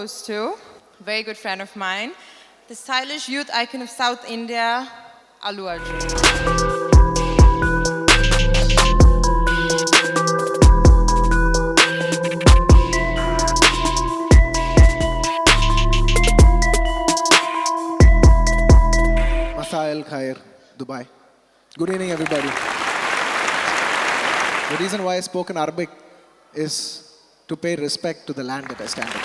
goes to a very good friend of mine, the stylish youth icon of South India, Allu Arjun. Masa al Khair, Dubai. Good evening, everybody. The reason why I spoke in Arabic is to pay respect to the land that I stand on.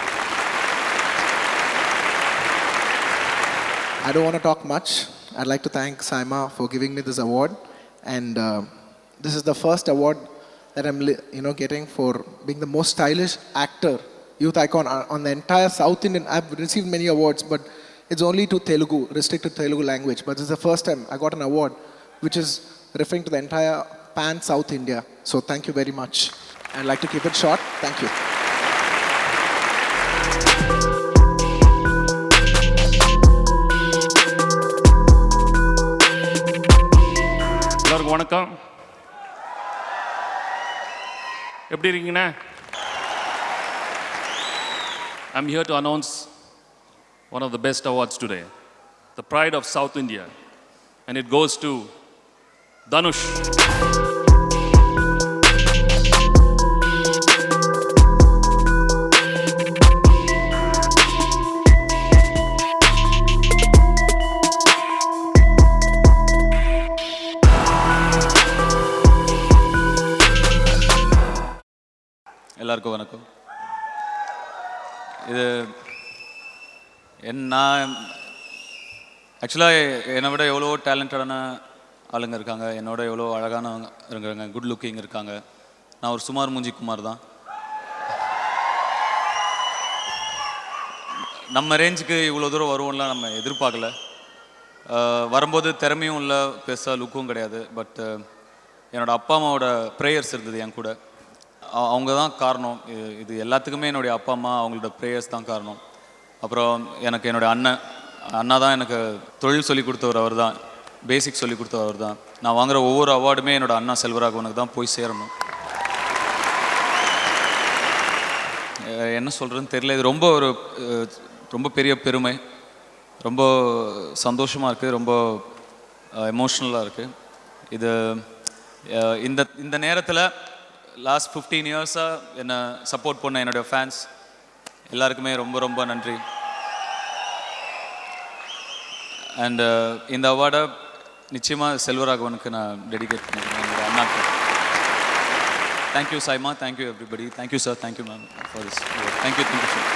I don't want to talk much. I'd like to thank Saima for giving me this award, and this is the first award that I'm getting for being the most stylish actor, youth icon on the entire South Indian. I've received many awards, but it's only to Telugu, restricted to Telugu language. But this is the first time I got an award which is referring to the entire pan South India. So thank you very much. I'd like to keep it short. Thank you. எல்லாருக்கும் வணக்கம். எப்படி இருக்கீங்கண்ணா? I'm here to announce one of the best awards today, the Pride of South India, and it goes to Dhanush. எல்லாருக்கும் வணக்கம். இது நான் ஆக்சுவலாக என்னை விட எவ்வளோ டேலண்டடான ஆளுங்க இருக்காங்க, என்னோட எவ்வளோ அழகானவங்க இருக்காங்க, குட் லுக்கிங் இருக்காங்க. நான் ஒரு சுமார் மூஞ்சி குமார் தான். நம்ம ரேஞ்சுக்கு இவ்வளோ தூரம் வருவோம்லாம் நம்ம எதிர்பார்க்கல. வரும்போது திறமையும் இல்லை, பெருசாக லுக்கும் கிடையாது. பட் என்னோடய அப்பா அம்மாவோட ப்ரேயர்ஸ் இருந்தது என் கூட. அவங்க தான் காரணம். இது எல்லாத்துக்குமே என்னுடைய அப்பா அம்மா, அவங்களோட ப்ரேயர்ஸ் தான் காரணம். அப்புறம் எனக்கு என்னுடைய அண்ணா தான் எனக்கு தொழில் சொல்லி கொடுத்தவர். அவர் தான் பேசிக் சொல்லி கொடுத்தவர் தான். நான் வாங்குகிற ஒவ்வொரு அவார்டுமே என்னோடய அண்ணா செல்வராகவனுக்கு தான் போய் சேரணும். என்ன சொல்கிறதுன்னு தெரியல. இது ரொம்ப பெரிய பெருமை, ரொம்ப சந்தோஷமாக இருக்குது, ரொம்ப எமோஷ்னலாக இருக்குது. இது இந்த நேரத்தில் லாஸ்ட் 15 இயர்ஸாக என்னை சப்போர்ட் பண்ண என்னுடைய ஃபேன்ஸ் எல்லாருக்குமே ரொம்ப ரொம்ப நன்றி. அண்ட் இந்த அவார்டை நிச்சயமாக செல்வராகவனுக்கு நான் டெடிகேட் பண்ணிக்கிறேன், என்னோட அண்ணாக்கு. Thank you Saima, thank you everybody, thank you sir, thank you ma'am for this. Thank you sir.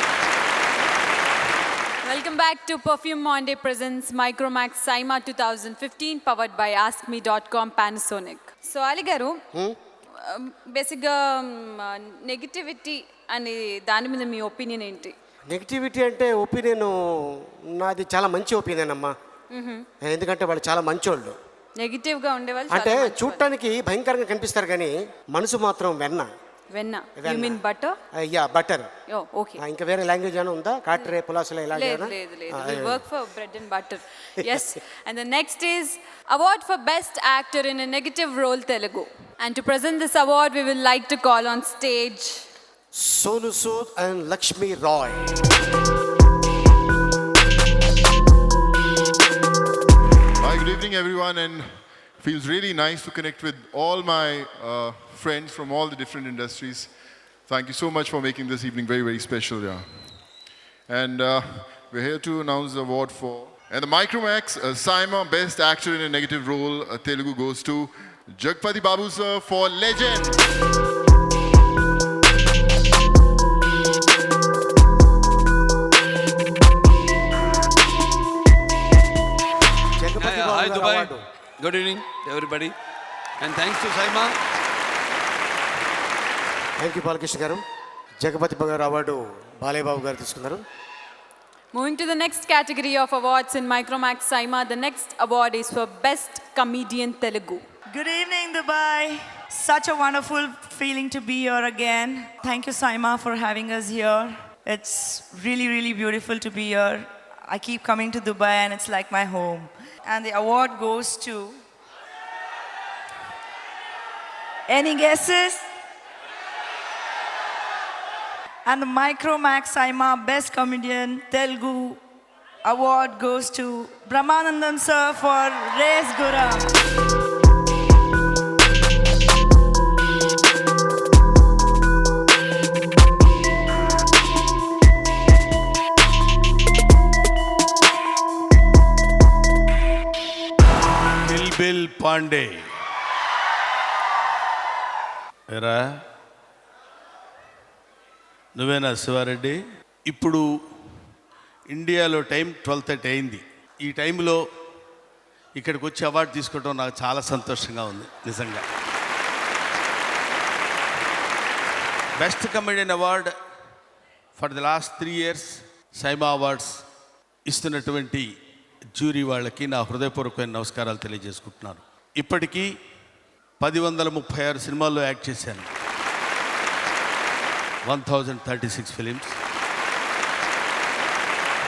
Welcome back to Perfume Monday presents Micromax Saima 2015 powered by AskMe.com Panasonic. So Ali garu, బేసిక్గా నెగిటివిటీ అని దాని మీద మీ ఒపీనియన్ ఏంటి? నెగిటివిటీ అంటే ఒపీనియన్ నాది చాలా మంచి ఒపీనియన్ అమ్మా. ఎందుకంటే వాళ్ళు చాలా మంచోళ్ళు. నెగిటివ్గా ఉండేవాళ్ళు అంటే చూడటానికి భయంకరంగా కనిపిస్తారు కానీ మనసు మాత్రం వెన్న. You mean butter? Yeah butter. Okay. ఇంకా వేరే లాంగ్వేజ్ ఏమైనా ఉందా? కాట్రే పులాసల ఇలా లేదు. We work for bread and butter. Yes. And the next is award for best actor in a negative role Telugu. And to present this award we will like to call on stage Sonu Sood and Lakshmi Roy. Hi, good evening everyone, and feels really nice to connect with all my friends from all the different industries. Thank you so much for making this evening very, very special. And we're here to announce the award for, and the Micromax Saima Best Actor in a Negative Role Telugu goes to Jagpati Babu sir for Legend. Hi Dubai. Good evening everybody. And thanks to Saima. Thank you Balakrishna గారు. జగపతి గారు award Balayya Babu గారు తీసుకున్నారు. Moving to the next category of awards in Micromax Saima, the next award is for Best Comedian Telugu. Good evening, Dubai. Such a wonderful feeling to be here again. Thank you, Saima, for having us here. It's really, really beautiful to be here. I keep coming to Dubai and it's like my home. And the award goes to... Any guesses? And the Micromax Saima Best Comedian Telugu award goes to Brahmanandam sir for Race Guram. Bill Pandey ఎరా నువ్వేనా శివారెడ్డి? ఇప్పుడు ఇండియాలో time 12:30 అయింది. ఈ టైంలో ఇక్కడికి వచ్చి award తీసుకోవడం నాకు చాలా సంతోషంగా ఉంది నిజంగా. Best comedian award for the last 3 years SIIMA awards ఇస్తున్నటువంటి జ్యూరీ వాళ్ళకి నా హృదయపూర్వకమైన నమస్కారాలు తెలియజేసుకుంటున్నాను. ఇప్పటికీ 1036 సినిమాల్లో యాక్ట్ చేశాను. 1036 ఫిలిమ్స్.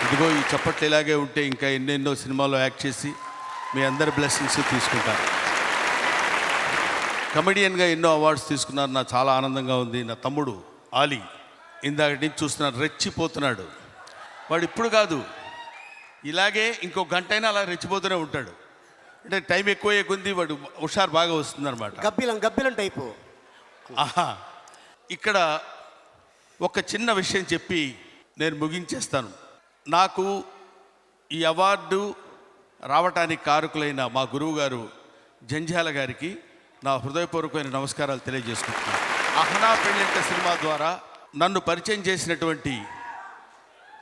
ఇదిగో ఈ చప్పట్లు ఇలాగే ఉంటే ఇంకా ఎన్నెన్నో సినిమాల్లో యాక్ట్ చేసి మీ అందరి బ్లెస్సింగ్స్ తీసుకుంటాను. కమెడియన్గా ఎన్నో అవార్డ్స్ తీసుకున్నారు. నాకు చాలా ఆనందంగా ఉంది. నా తమ్ముడు ఆలీ ఇందాక నుంచి చూస్తున్నాడు, రెచ్చిపోతున్నాడు. వాడు ఇప్పుడు కాదు, ఇలాగే ఇంకో గంట అయినా అలా రెచ్చిపోతూనే ఉంటాడు. అంటే టైం ఎక్కువ కొంది వాడు హుషారు బాగా వస్తుందన్నమాట. గబ్బిలం టైపు. ఆహా, ఇక్కడ ఒక చిన్న విషయం చెప్పి నేను ముగించేస్తాను. నాకు ఈ అవార్డు రావటానికి కారకులైన మా గురువు గారు జంధ్యాల గారికి నా హృదయపూర్వకమైన నమస్కారాలు తెలియజేసుకుంటున్నాను. అహనా పెళ్ళింట సినిమా ద్వారా నన్ను పరిచయం చేసినటువంటి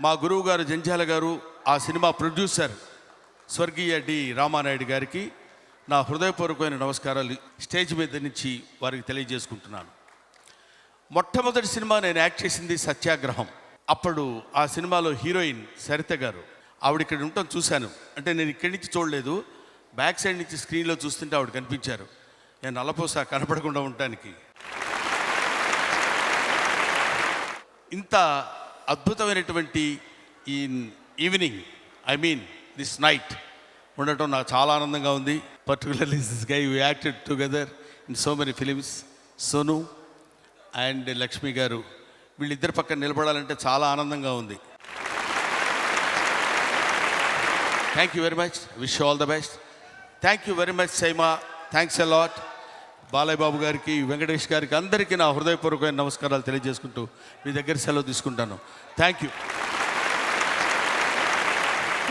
మా గురువు గారు జంధ్యాల గారు, ఆ సినిమా ప్రొడ్యూసర్ స్వర్గీయ డి రామానాయుడు గారికి నా హృదయపూర్వకమైన నమస్కారాలు స్టేజ్ మీద నుంచి వారికి తెలియజేసుకుంటున్నాను. మొట్టమొదటి సినిమా నేను యాక్ట్ చేసింది సత్యాగ్రహం. అప్పుడు ఆ సినిమాలో హీరోయిన్ సరిత గారు, ఆవిడ ఇక్కడ ఉండటం చూశాను. అంటే నేను ఇక్కడి నుంచి చూడలేదు, బ్యాక్ సైడ్ నుంచి స్క్రీన్లో చూస్తుంటే ఆవిడ కనిపించారు. నేను నల్లపోసా కనపడకుండా ఉండటానికి. ఇంత అద్భుతమైనటువంటి ఈ evening, I mean this night ఉండటం నాకు చాలా ఆనందంగా ఉంది. Particularly this guy you acted together in so many films. Sonu and Lakshmi garu, వీళ్ళిద్దరి పక్కన నిలబడాలంటే చాలా ఆనందంగా ఉంది. Thank you very much. Wish all the best. Thank you very much SIIMA. Thanks a lot. Balayya Babu గారికి, వెంకటేష్ గారికి, అందరికీ నా హృదయపూర్వకమైన నమస్కారాలు తెలియజేసుకుంటూ మీ దగ్గర సెలవు తీసుకుంటాను. Thank you.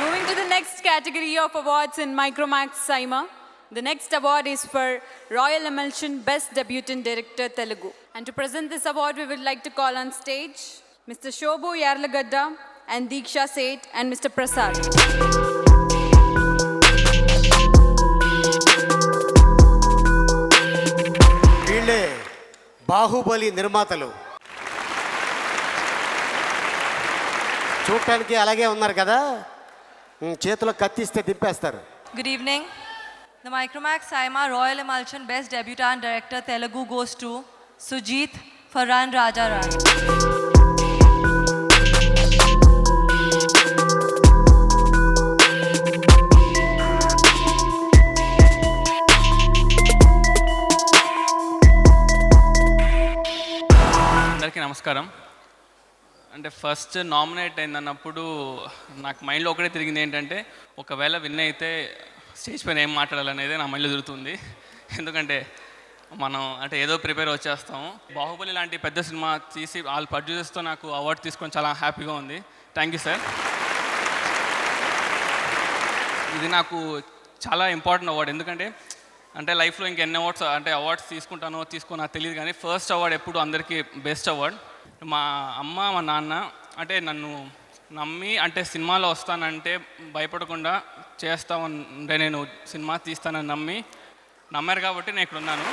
Moving to the next category of awards in Micromax Saima. The next award is for Royal Emulsion Best Debutant Director Telugu. And to present this award, we would like to call on stage Mr. Shobhu Yarlagadda and Deeksha Seth and Mr. Prasad. వీళ్ళే బాహుబలి నిర్మాతలు. చూడటానికి అలాగే ఉన్నారు కదా, చేతిలో కత్తిస్తే దింపేస్తారు. Good evening. The Micromax Saima Royal Emulsion Best Debutant Director Telugu goes to Sujit for Run Raja Run. అందరికీ నమస్కారం. అంటే ఫస్ట్ నామినేట్ అయిందన్నప్పుడు నాకు మైండ్లో ఒకటే తిరిగింది ఏంటంటే, ఒకవేళ విన్ అయితే స్టేజ్ పైన ఏం మాట్లాడాలనేది నా మైండ్లో తిరుగుతుంది. ఎందుకంటే మనం అంటే ఏదో ప్రిపేర్ వచ్చేస్తాము. బాహుబలి లాంటి పెద్ద సినిమా తీసి వాళ్ళ ప్రొడ్యూసర్స్తో నాకు అవార్డు తీసుకొని చాలా హ్యాపీగా ఉంది. Thank you sir. ఇది నాకు చాలా ఇంపార్టెంట్ అవార్డు. ఎందుకంటే అంటే లైఫ్లో ఇంకెన్ని అవార్డ్స్ తీసుకుంటానో నాకు తెలియదు, కానీ ఫస్ట్ అవార్డు ఎప్పుడు అందరికీ బెస్ట్ అవార్డ్. మా అమ్మ మా నాన్న అంటే నన్ను నమ్మి అంటే సినిమాలో వస్తానంటే భయపడకుండా చేస్తామంటే నేను సినిమా తీస్తానని నమ్మారు కాబట్టి నేను ఇక్కడ ఉన్నాను.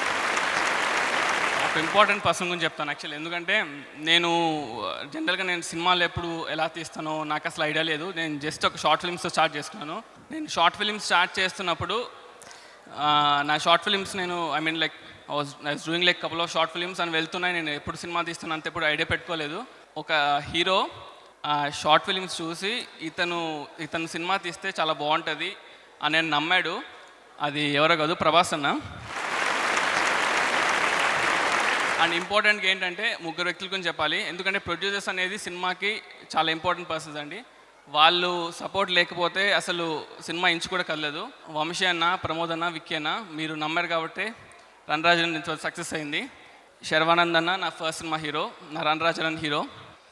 ఒక ఇంపార్టెంట్ పర్సన్ గురించి చెప్తాను యాక్చువల్లీ. ఎందుకంటే నేను జనరల్గా నేను సినిమాలు ఎప్పుడు ఎలా తీస్తానో నాకు అసలు ఐడియా లేదు. నేను జస్ట్ ఒక షార్ట్ ఫిల్మ్స్తో స్టార్ట్ చేసుకున్నాను. నేను షార్ట్ ఫిల్మ్స్ స్టార్ట్ చేస్తున్నప్పుడు నా షార్ట్ ఫిల్మ్స్ నేను I mean like I was doing like couple of short films అని వెళ్తున్నాయి. నేను ఎప్పుడు సినిమా తీస్తున్నా అంత ఎప్పుడు ఐడియా పెట్టుకోలేదు. ఒక హీరో షార్ట్ ఫిల్మ్స్ చూసి ఇతను సినిమా తీస్తే చాలా బాగుంటుంది అని నేను నమ్మాడు. అది ఎవరో కాదు, ప్రభాస్ అన్న. అండ్ ఇంపార్టెంట్గా ఏంటంటే ముగ్గురు వ్యక్తుల గురించి చెప్పాలి. ఎందుకంటే ప్రొడ్యూసర్స్ అనేది సినిమాకి చాలా ఇంపార్టెంట్ పర్సన్స్ అండి. వాళ్ళు సపోర్ట్ లేకపోతే అసలు సినిమా ఇంచు కూడా కదలేదు. వంశీ అన్న, ప్రమోద్ అన్న, విక్కీ అన్న మీరు నమ్మారు కాబట్టి రణరాజన్ నుంచి సక్సెస్ అయింది. శర్వానంద్ అన్న నా ఫస్ట్ సినిమా హీరో, నా Ranarajan hero.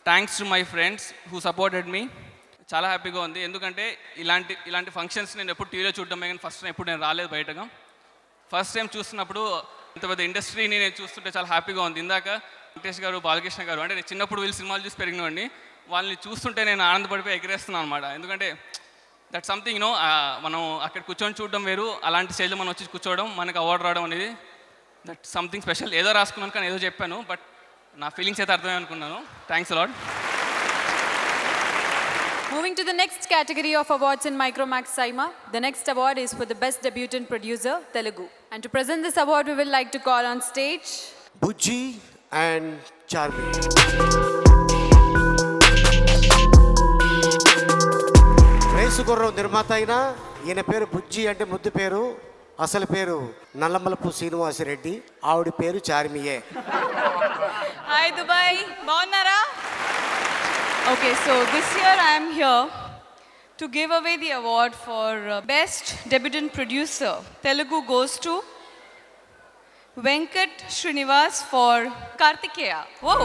Thanks to my friends who supported me. చాలా హ్యాపీగా ఉంది. ఎందుకంటే ఇలాంటి ఫంక్షన్స్ నేను ఎప్పుడు టీవీలో చూడడమే కానీ ఫస్ట్ టైం ఎప్పుడు నేను రాలేదు బయటగా. ఫస్ట్ టైం చూస్తున్నప్పుడు ఇంత పెద్ద ఇండస్ట్రీని నేను చూస్తుంటే చాలా హ్యాపీగా ఉంది. ఇందాక వెంకటేష్ గారు, బాలకృష్ణ గారు అంటే నేను చిన్నప్పుడు వీళ్ళు సినిమాలు చూసి పెరిగినవాడిని. వాళ్ళని చూస్తుంటే నేను ఆనందపడిపోయి ఎగిరేస్తున్నాను అనమాట. ఎందుకంటే దట్ సంథింగ్ మనం అక్కడ కూర్చొని చూడడం వేరు, అలాంటి స్టేజ్లో మనం వచ్చి కూర్చోవడం, మనకు అవార్డు రావడం అనేది దట్ సంథింగ్ స్పెషల్. ఏదో రాసుకున్నాను కానీ ఏదో చెప్పాను, బట్ నా ఫీలింగ్స్ అయితే అర్థమే అనుకున్నాను. Thanks a lot. Moving to the next category of awards in Micromax Saima, the next award is for the Best Debutant Producer, Telugu. And to present this award, we will like to call on stage Bujji and Charmi. Race గుర్రం నిర్మాత అయినా ఈయన పేరు బుజ్జి అంటే ముద్దు పేరు. అసలు పేరు నల్లమలపు శ్రీనివాసరెడ్డి, ఆవిడ పేరు చార్మియే. Hi Dubai, బాగున్నారా? Okay, so this year I am here to give away the award for Best Debutant Producer. Telugu goes to Venkat Srinivas for Kartikeya. Whoa!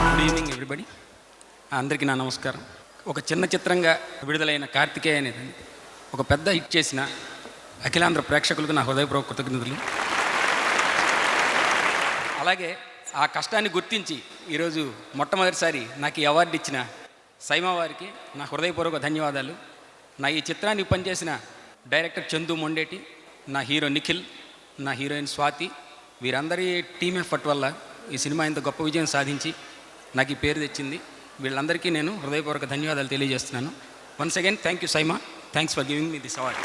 Good evening everybody. అందరికీ నా నమస్కారం. ఒక చిన్న చిత్రంగా విడుదలైన కార్తికేయ అనేది ఒక పెద్ద హిట్ చేసిన అఖిలాంధ్ర ప్రేక్షకులకు నా హృదయపూర్వక కృతజ్ఞతలు. అలాగే ఆ కష్టాన్ని గుర్తించి ఈరోజు మొట్టమొదటిసారి నాకు ఈ అవార్డు ఇచ్చిన సైమా వారికి నా హృదయపూర్వక ధన్యవాదాలు. నా ఈ చిత్రానికి పనిచేసిన డైరెక్టర్ చందు మొండేటి, నా హీరో నిఖిల్, నా హీరోయిన్ స్వాతి, వీరందరి టీమ్ ఎఫర్ట్ వల్ల ఈ సినిమా ఇంత గొప్ప విజయం సాధించి నాకు ఈ పేరు తెచ్చింది. వీళ్ళందరికీ నేను హృదయపూర్వక ధన్యవాదాలు తెలియజేస్తున్నాను. Once again thank you SIIMA, thanks for giving me this award.